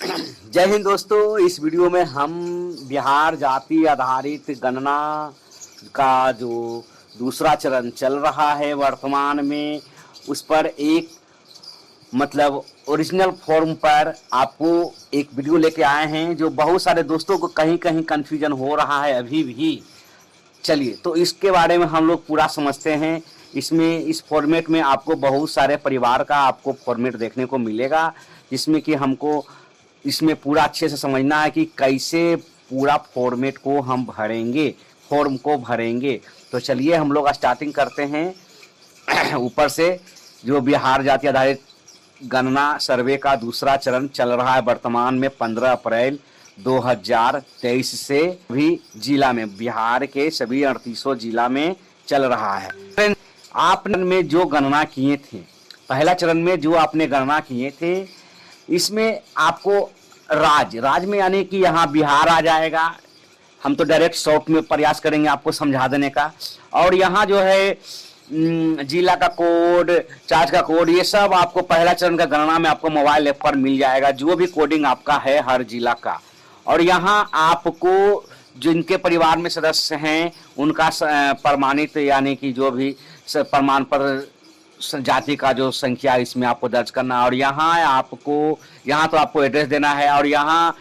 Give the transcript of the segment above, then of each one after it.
जय हिंद दोस्तों। इस वीडियो में हम बिहार जाति आधारित गणना का जो दूसरा चरण चल रहा है वर्तमान में, उस पर एक ओरिजिनल फॉर्म पर आपको एक वीडियो लेके आए हैं, जो बहुत सारे दोस्तों को कहीं कहीं कन्फ्यूजन हो रहा है अभी भी। चलिए, तो इसके बारे में हम लोग पूरा समझते हैं। इसमें इस फॉर्मेट में आपको बहुत सारे परिवार का आपको फॉर्मेट देखने को मिलेगा, जिसमें कि हमको इसमें पूरा अच्छे से समझना है कि कैसे पूरा फॉर्मेट को हम भरेंगे, फॉर्म को भरेंगे। तो चलिए हम लोग स्टार्टिंग करते हैं ऊपर से। जो बिहार जाति आधारित गणना सर्वे का दूसरा चरण चल रहा है वर्तमान में 15 अप्रैल 2023 से भी जिला में, बिहार के सभी 38 जिला में चल रहा है। आपने में जो गणना किए थे, पहला चरण में जो आपने गणना किए थे, इसमें आपको राज्य में यानी कि यहाँ बिहार आ जाएगा। हम तो डायरेक्ट शॉर्ट में प्रयास करेंगे आपको समझा देने का। और यहाँ जो है जिला का कोड, चार्ज का कोड, ये सब आपको पहला चरण का गणना में आपको मोबाइल ऐप पर मिल जाएगा, जो भी कोडिंग आपका है हर जिला का। और यहाँ आपको जिनके परिवार में सदस्य हैं उनका प्रमाणित यानी कि जो भी प्रमाण पत्र जाति का जो संख्या इसमें आपको दर्ज करना। और यहाँ तो आपको एड्रेस देना है, और यहाँ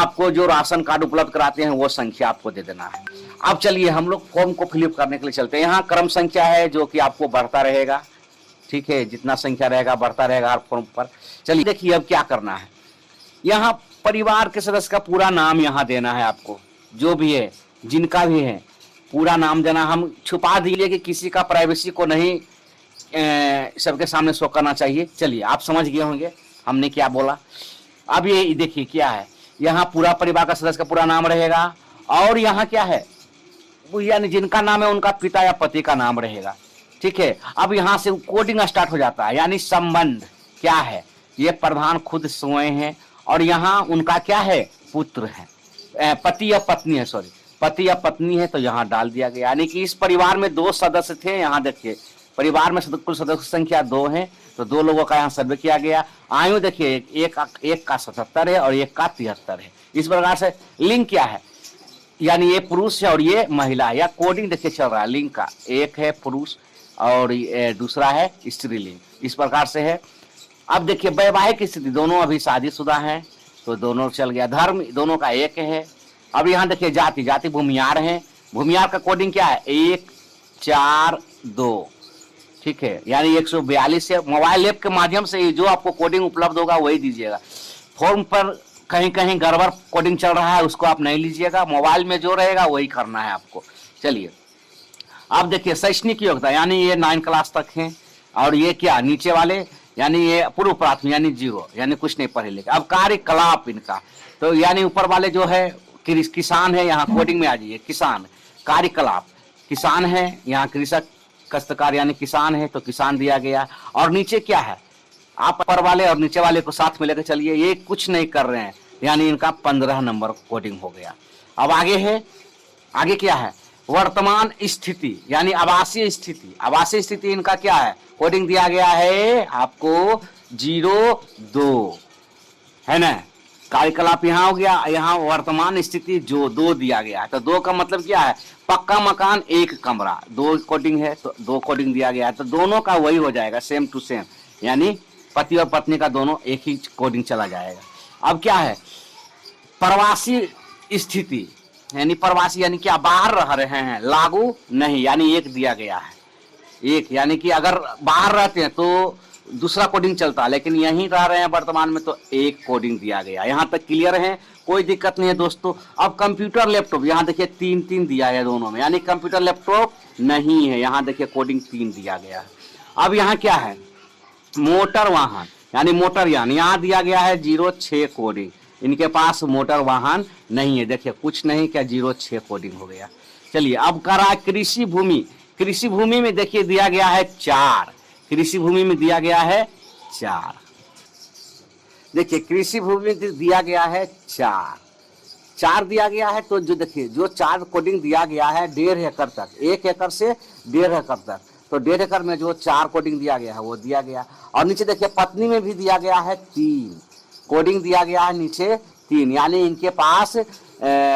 आपको जो राशन कार्ड उपलब्ध कराते हैं वो संख्या आपको दे देना है। अब चलिए हम लोग फॉर्म को फिलअप करने के लिए चलते हैं। यहाँ क्रम संख्या है जो कि आपको बढ़ता रहेगा, ठीक है, जितना संख्या रहेगा बढ़ता रहेगा हर फॉर्म पर। चलिए देखिए अब क्या करना है। यहाँ परिवार के सदस्य का पूरा नाम यहाँ देना है आपको, जो भी है, जिनका भी है पूरा नाम देना। हम छुपा दिए कि किसी का प्राइवेसी को नहीं सबके सामने शो करना चाहिए। चलिए आप समझ गए होंगे हमने क्या बोला। अब ये देखिए क्या है, यहाँ पूरा परिवार का सदस्य का पूरा नाम रहेगा, और यहाँ क्या है, यानी जिनका नाम है उनका पिता या पति का नाम रहेगा, ठीक है। अब यहाँ से कोडिंग स्टार्ट हो जाता है, यानी संबंध क्या है, ये प्रधान खुद स्वयं है, और यहाँ उनका क्या है, पुत्र है, पति या पत्नी है, सॉरी पति या पत्नी है, तो यहाँ डाल दिया गया। यानी कि इस परिवार में 2 सदस्य थे। यहाँ देखिए परिवार में कुल सदस्य संख्या 2 है, तो 2 लोगों का यहाँ सर्वे किया गया। आयु देखिए एक का 77 है और एक का 73 है। इस प्रकार से लिंग क्या है, यानी ये पुरुष है और ये महिला है। या कोडिंग देखिए चल रहा है, लिंग का एक है पुरुष और दूसरा है स्त्रीलिंग, इस प्रकार से है। अब देखिए वैवाहिक स्थिति, दोनों अभी शादीशुदा हैं, तो दोनों चल गया। धर्म दोनों का एक है। अब यहाँ देखिए जाति भूमियार है। भूमियार का कोडिंग क्या है, 142, ठीक है, यानी 142 से। मोबाइल ऐप के माध्यम से जो आपको कोडिंग उपलब्ध होगा वही दीजिएगा। फॉर्म पर कहीं कहीं गड़बड़ कोडिंग चल रहा है, उसको आप नहीं लीजिएगा। मोबाइल में जो रहेगा वही करना है आपको। चलिए अब देखिए शैक्षणिक योग्यता, यानी ये 9 क्लास तक है। और ये क्या नीचे वाले, यानी ये पूर्व प्राथमिक यानी 0, यानी कुछ नहीं पढ़े लिखे। अब कार्यकलाप इनका, तो यानी ऊपर वाले जो है किसान है, यहाँ कोडिंग में आ जाइए किसान। कार्यकलाप किसान है, यहाँ कृषक काश्तकार यानी किसान है, तो किसान दिया गया। और नीचे क्या है, आप ऊपर वाले और नीचे वाले को साथ में लेकर चलिए, ये कुछ नहीं कर रहे हैं, यानी इनका 15 नंबर कोडिंग हो गया। अब आगे क्या है, वर्तमान स्थिति यानी आवासीय स्थिति। आवासीय स्थिति इनका क्या है, कोडिंग दिया गया है आपको 02, है ना। कार्यकलाप यहाँ हो गया, यहाँ वर्तमान स्थिति जो 2 दिया गया है, तो 2 का मतलब क्या है, पक्का मकान 1 कमरा, 2 कोडिंग है तो 2 कोडिंग दिया गया है, तो दोनों का वही हो जाएगा, सेम टू सेम, यानी पति और पत्नी का दोनों एक ही कोडिंग चला जाएगा। अब क्या है, प्रवासी स्थिति, यानी प्रवासी यानी क्या, बाहर रह रहे हैं, लागू नहीं, यानी 1 दिया गया है, 1, यानी कि अगर बाहर रहते हैं तो दूसरा कोडिंग चलता है, लेकिन यहीं रह रहे हैं वर्तमान में तो 1 कोडिंग दिया गया। यहाँ तक क्लियर है, कोई दिक्कत नहीं है दोस्तों। अब कंप्यूटर लैपटॉप, यहाँ देखिए 3 दिया है दोनों में, यानी कंप्यूटर लैपटॉप नहीं है, यहाँ देखिए कोडिंग 3 दिया गया है। अब यहाँ क्या है, मोटर वाहन यानी मोटरयान, यहाँ दिया गया है 06 कोडिंग, इनके पास मोटर वाहन नहीं है, देखिए कुछ नहीं, क्या 06 कोडिंग हो गया। चलिए अब करा कृषि भूमि। कृषि भूमि में देखिए दिया गया है 4, कृषि भूमि में दिया गया है 4, देखिए कृषि भूमि में दिया गया है 4 दिया गया है। तो जो देखिए जो 4 कोडिंग दिया गया है 1.5 एकड़ तक, 1 एकड़ से 1.5 एकड़ तक, तो 1.5 एकड़ में जो 4 कोडिंग दिया गया है वो दिया गया। और नीचे देखिए पत्नी में भी दिया गया है 3, कोडिंग दिया गया है नीचे 3, यानी इनके पास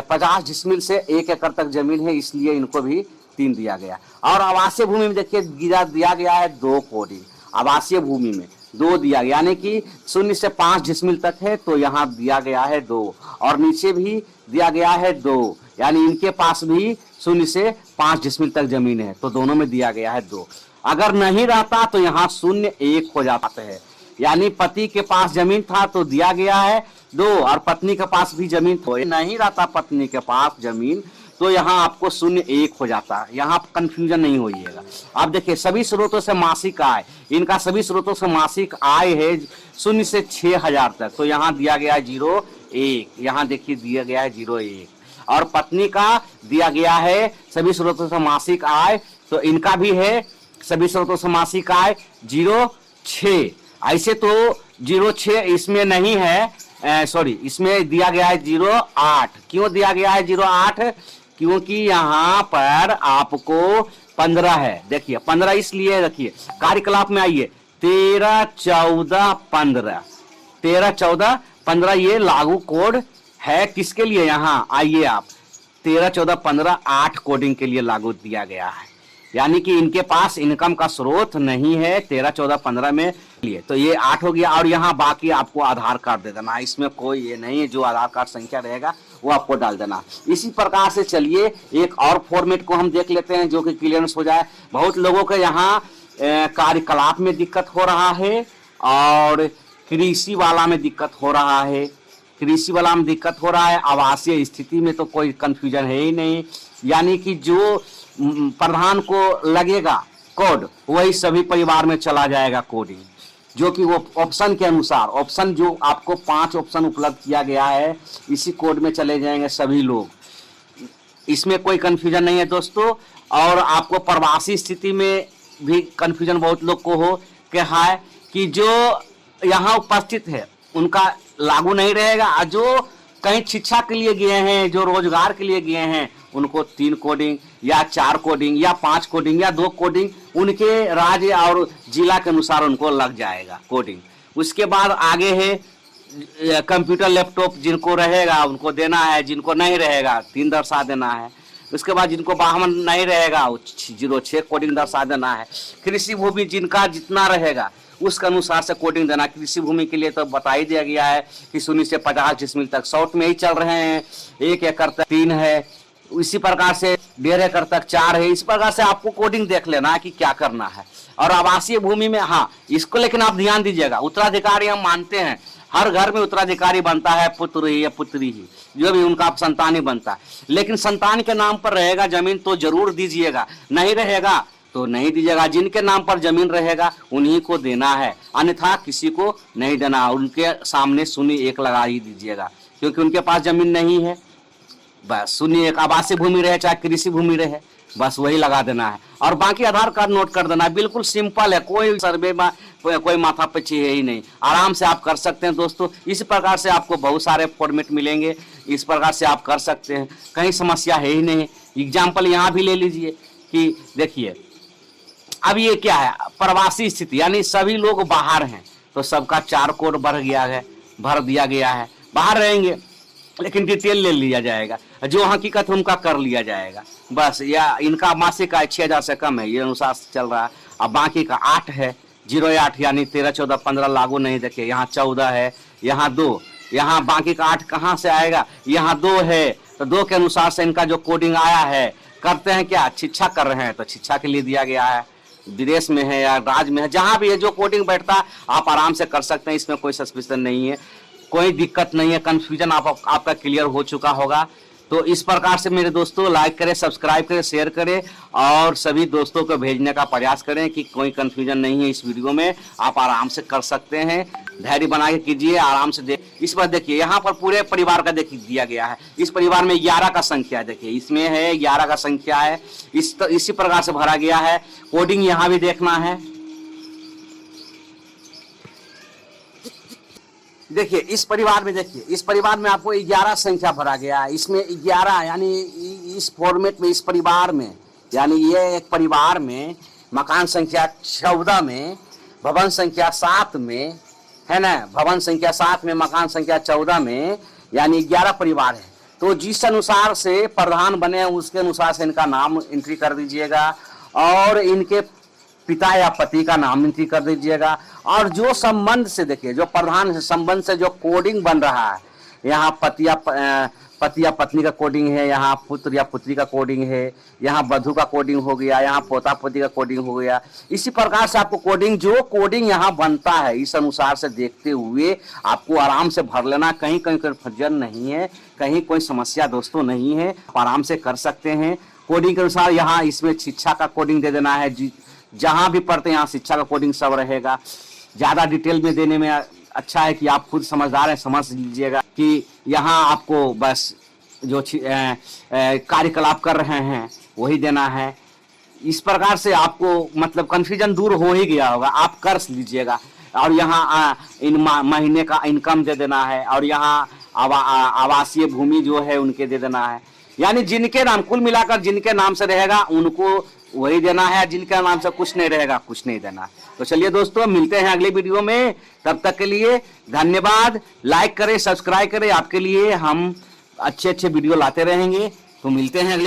50 डिसमिल से 1 एकड़ तक जमीन है, इसलिए इनको भी 3 दिया गया। और आवासीय भूमि में देखिए दिया गया है 2 कोडिंग, आवासीय भूमि में 2 दिया, यानी कि 0 से 5 डिसमिल तक है तो यहाँ दिया गया है 2, और नीचे भी दिया गया है 2, यानी इनके पास भी 0 से 5 डिसमिल तक जमीन है तो दोनों में दिया गया है 2। अगर नहीं रहता तो यहाँ 0 1 हो जाता है, यानी पति के पास जमीन था तो दिया गया है 2, और पत्नी के पास भी जमीन तो नहीं रहता पत्नी के पास जमीन तो यहाँ आपको 0 1 हो जाता है। यहाँ कंफ्यूजन नहीं होइएगा। अब देखिए सभी स्रोतों से मासिक आय, इनका सभी स्रोतों से मासिक आय है 0 से 6,000 तक, तो यहाँ दिया गया है 0 1, यहाँ देखिए दिया गया है 0 1। और पत्नी का दिया गया है सभी स्रोतों से मासिक आय, तो इनका भी है सभी स्रोतों से मासिक आय 0 6। ऐसे तो 0 6 इसमें नहीं है, सॉरी इसमें दिया गया है 0 8। क्यों दिया गया है 0 8? क्योंकि यहाँ पर आपको 15 है। देखिए 15 इसलिए रखिए, कार्यकलाप में आइए 13 14 15, 13 14 15 ये लागू कोड है किसके लिए? यहाँ आइए आप 13 14 15 8 कोडिंग के लिए लागू दिया गया है, यानी कि इनके पास इनकम का स्रोत नहीं है 13 14 15 में लिए, तो ये 8 हो गया। और यहाँ बाकी आपको आधार कार्ड दे देना, इसमें कोई ये नहीं है, जो आधार कार्ड संख्या रहेगा वो आपको डाल देना। इसी प्रकार से चलिए एक और फॉर्मेट को हम देख लेते हैं जो कि क्लियरेंस हो जाए। बहुत लोगों के यहाँ कार्यकलाप में दिक्कत हो रहा है और कृषि वाला में दिक्कत हो रहा है, कृषि वाला में दिक्कत हो रहा है, आवासीय स्थिति में तो कोई कंफ्यूजन है ही नहीं, यानी कि जो प्रधान को लगेगा कोड वही सभी परिवार में चला जाएगा कोडिंग, जो कि वो ऑप्शन के अनुसार, ऑप्शन जो आपको 5 ऑप्शन उपलब्ध किया गया है इसी कोड में चले जाएंगे सभी लोग, इसमें कोई कंफ्यूजन नहीं है दोस्तों। और आपको प्रवासी स्थिति में भी कंफ्यूजन बहुत लोग को हो कि है कि जो यहाँ उपस्थित है उनका लागू नहीं रहेगा, जो कहीं शिक्षा के लिए गए हैं, जो रोजगार के लिए गए हैं, उनको 3 कोडिंग या 4 कोडिंग या 5 कोडिंग या 2 कोडिंग उनके राज्य और जिला के अनुसार उनको लग जाएगा कोडिंग। उसके बाद आगे है कंप्यूटर लैपटॉप जिनको रहेगा उनको देना है, जिनको नहीं रहेगा 3 दर्शा देना है। उसके बाद जिनको वाहन नहीं रहेगा 0 6 कोडिंग दर्शा देना है। कृषि भूमि जिनका जितना रहेगा उसके अनुसार से कोडिंग देना। कृषि भूमि के लिए तो बता ही दिया गया है कि 0 से 50 डिसमिल तक, शॉर्ट में ही चल रहे हैं, 1 एकड़ तक 3 है, इसी प्रकार से 1.5 एकड़ तक 4 है। इस प्रकार से आपको कोडिंग देख लेना है कि क्या करना है। और आवासीय भूमि में हाँ इसको लेकिन आप ध्यान दीजिएगा, उत्तराधिकारी हम मानते हैं, हर घर में उत्तराधिकारी बनता है, पुत्र ही या पुत्री ही, जो भी उनका संतान ही बनता है, लेकिन संतान के नाम पर रहेगा जमीन तो जरूर दीजिएगा, नहीं रहेगा तो नहीं दीजिएगा। जिनके नाम पर जमीन रहेगा उन्हीं को देना है, अन्यथा किसी को नहीं देना। उनके सामने 0 1 लगा ही दीजिएगा, क्योंकि उनके पास जमीन नहीं है। बस 0 1 आवासीय भूमि रहे चाहे कृषि भूमि रहे, बस वही लगा देना है। और बाकी आधार कार्ड नोट कर देना है। बिल्कुल सिंपल है, कोई सर्वे में कोई माथा पच्ची है ही नहीं, आराम से आप कर सकते हैं दोस्तों। इस प्रकार से आपको बहुत सारे फॉर्मेट मिलेंगे, इस प्रकार से आप कर सकते हैं, कहीं समस्या है ही नहीं। एग्जाम्पल यहाँ भी ले लीजिए कि देखिए अब ये क्या है, प्रवासी स्थिति, यानी सभी लोग बाहर हैं तो सबका 4 कोड भर दिया गया है, बाहर रहेंगे लेकिन डिटेल ले लिया जाएगा, जो हकीकत उनका कर लिया जाएगा बस। या इनका मासिक आय 6,000 से कम है, ये अनुसार चल रहा है। अब बाकी का 8 है, 0 8, यानी 13 14 15 लागू नहीं। देखिए यहाँ 14 है, यहाँ 2, यहाँ बाकी का 8 कहाँ से आएगा, यहाँ 2 है, तो 2 के अनुसार से इनका जो कोडिंग आया है। करते हैं क्या, शिक्षा कर रहे हैं तो शिक्षा के लिए दिया गया है, विदेश में है या राज्य में है, जहां भी है जो कोडिंग बैठता है आप आराम से कर सकते हैं, इसमें कोई सस्पेंशन नहीं है, कोई दिक्कत नहीं है। कंफ्यूजन आपका क्लियर हो चुका होगा। तो इस प्रकार से मेरे दोस्तों लाइक करें, सब्सक्राइब करें, शेयर करें और सभी दोस्तों को भेजने का प्रयास करें कि कोई कंफ्यूजन नहीं है। इस वीडियो में आप आराम से कर सकते हैं, धैर्य बना के कीजिए, आराम से देख। इस पर देखिए यहाँ पर पूरे परिवार का देखिए दिया गया है, इस परिवार में 11 का संख्या है, देखिए इसमें है 11 का संख्या है, इसी प्रकार से भरा गया है। कोडिंग यहाँ भी देखना है, देखिए इस परिवार में, देखिए इस परिवार में आपको 11 संख्या भरा गया है। इसमें 11 यानी इस फॉर्मेट में, इस परिवार में, यानी ये एक परिवार में मकान संख्या 14 में, भवन संख्या 7 में है ना, भवन संख्या 7 में, मकान संख्या 14 में, यानी 11 परिवार है। तो जिस अनुसार से प्रधान बने उसके अनुसार से इनका नाम एंट्री कर दीजिएगा और इनके पिता या पति का नाम एंट्री कर दीजिएगा। और जो संबंध से देखिए, जो प्रधान से संबंध से जो कोडिंग बन रहा है, यहाँ पति या पत्नी का कोडिंग है, यहाँ पुत्र या पुत्री का कोडिंग है, यहाँ वधु का कोडिंग हो गया, यहाँ पोता पोती का कोडिंग हो गया। इसी प्रकार से आपको कोडिंग, जो कोडिंग यहाँ बनता है इस अनुसार से देखते हुए आपको आराम से भर लेना। कहीं कहीं कन्फ्यूजन नहीं है, कहीं कोई समस्या दोस्तों नहीं है, आप आराम से कर सकते हैं। कोडिंग के अनुसार यहाँ इसमें शिक्षा का कोडिंग दे देना है, जहाँ भी पढ़ते हैं यहाँ शिक्षा का कोडिंग सब रहेगा। ज़्यादा डिटेल में देने में अच्छा है कि आप खुद समझदार हैं, समझ लीजिएगा कि यहाँ आपको बस जो कार्यकलाप कर रहे हैं वही देना है। इस प्रकार से आपको मतलब कन्फ्यूजन दूर हो ही गया होगा, आप कर लीजिएगा। और यहाँ इन महीने का इनकम दे देना है, और यहाँ आवासीय भूमि जो है उनके दे देना है। यानी जिनके नाम, कुल मिलाकर जिनके नाम से रहेगा उनको वही देना है, जिनका नाम से कुछ नहीं रहेगा कुछ नहीं देना। तो चलिए दोस्तों, मिलते हैं अगले वीडियो में, तब तक के लिए धन्यवाद। लाइक करें, सब्सक्राइब करें, आपके लिए हम अच्छे अच्छे वीडियो लाते रहेंगे। तो मिलते हैं अगले